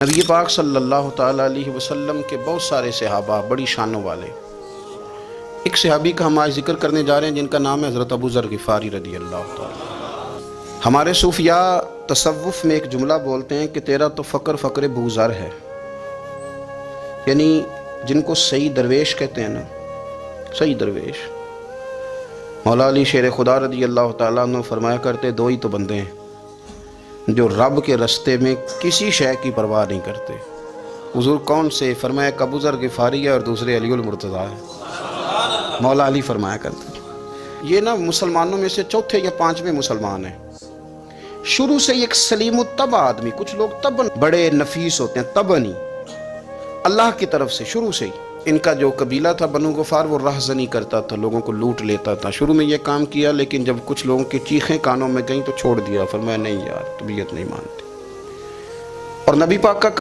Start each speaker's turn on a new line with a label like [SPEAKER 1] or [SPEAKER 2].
[SPEAKER 1] नबी पाक सल्लल्लाहु ताला अलैहि वसल्लम के बहुत सारे सहाबा बड़ी शानों वाले। एक सहाबी का हम आज जिक्र करने जा रहे हैं जिनका नाम है हज़रत अबू ज़र ग़िफ़ारी रज़ी अल्लाह ताला। हमारे सूफिया तसव्वुफ़ में एक जुमला बोलते हैं कि तेरा तो फ़क्र फ़क्र बूज़र है, यानी जिनको सही दरवेश कहते हैं ना, सही दरवेश। मौला अली शेर खुदा रज़ी अल्लाह ताला अन्हु फरमाया करते, दो ही तो बंदे हैं जो रब के रास्ते में किसी शय की परवाह नहीं करते। हुज़ूर कौन से? फरमाया अबू ज़र ग़िफ़ारी है और दूसरे अलीउल मुर्तज़ा है। मौला अली फरमाया करते ये ना मुसलमानों में से चौथे या पांचवें मुसलमान हैं। शुरू से ही एक सलीम तब आदमी, कुछ लोग तब बड़े नफीस होते हैं, तब नहीं, अल्लाह की तरफ से शुरू से ही। इनका जो कबीला था बनु गफ़ार, वो राहज़नी करता था, लोगों को लूट लेता था। शुरू में ये काम किया, लेकिन जब कुछ लोगों की चीखें कानों में गईं तो छोड़ दिया। फरमाया नहीं यार, तबीयत नहीं मानती। और नबी पाक का